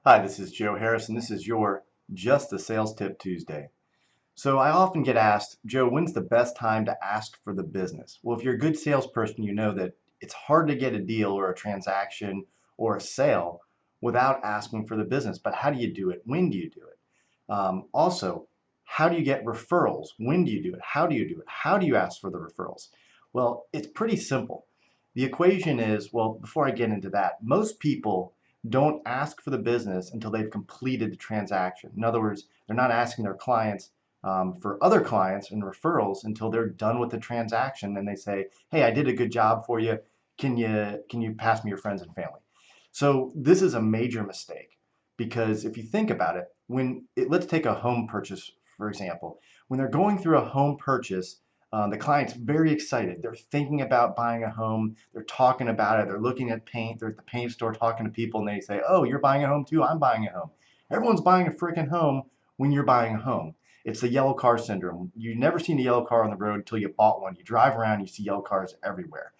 Hi, this is Joe Harris, and this is your Just a Sales Tip Tuesday. So I often get asked, Joe, when's the best time to ask for the business? Well, if you're a good salesperson, you know that it's hard to get a deal or a transaction or a sale without asking for the business. But how do you do it? When do you do it? Also, how do you get referrals? When do you do it? How do you do it? How do you ask for the referrals? Well, it's pretty simple. The equation is, well, before I get into that, most people don't ask for the business until they've completed the transaction. In other words, they're not asking their clients for other clients and referrals until they're done with the transaction and they say, hey, I did a good job for you. Can you pass me your friends and family? So this is a major mistake because if you think about it, let's take a home purchase, for example. When they're going through a home purchase, the client's very excited. They're thinking about buying a home. They're talking about it. They're looking at paint. They're at the paint store talking to people, and they say, "Oh, you're buying a home too? I'm buying a home." Everyone's buying a freaking home when you're buying a home. It's the yellow car syndrome. You've never seen a yellow car on the road until you bought one. You drive around, you see yellow cars everywhere.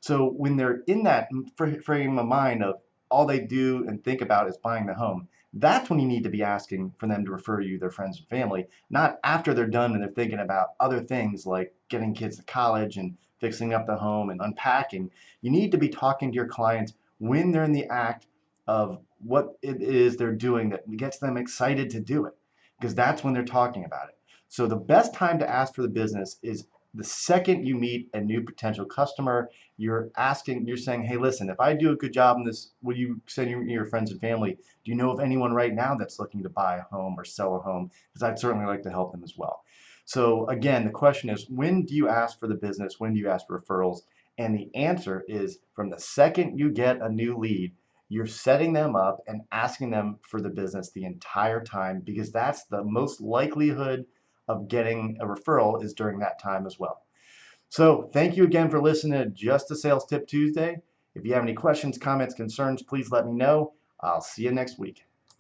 So when they're in that frame of mind of all they do and think about is buying the home, that's when you need to be asking for them to refer you their friends and family, not after they're done and they're thinking about other things like getting kids to college and fixing up the home and unpacking. You need to be talking to your clients when they're in the act of what it is they're doing that gets them excited to do it, because that's when they're talking about it. So the best time to ask for the business is the second you meet a new potential customer. You're saying, hey, listen, if I do a good job in this, will you send your friends and family? Do you know of anyone right now that's looking to buy a home or sell a home? Because I'd certainly like to help them as well. So again, the question is, when do you ask for the business? When do you ask for referrals? And the answer is from the second you get a new lead, you're setting them up and asking them for the business the entire time, because that's the most likelihood of getting a referral is during that time as well. So thank you again for listening to Just a Sales Tip Tuesday. If you have any questions, comments, concerns, please let me know. I'll see you next week.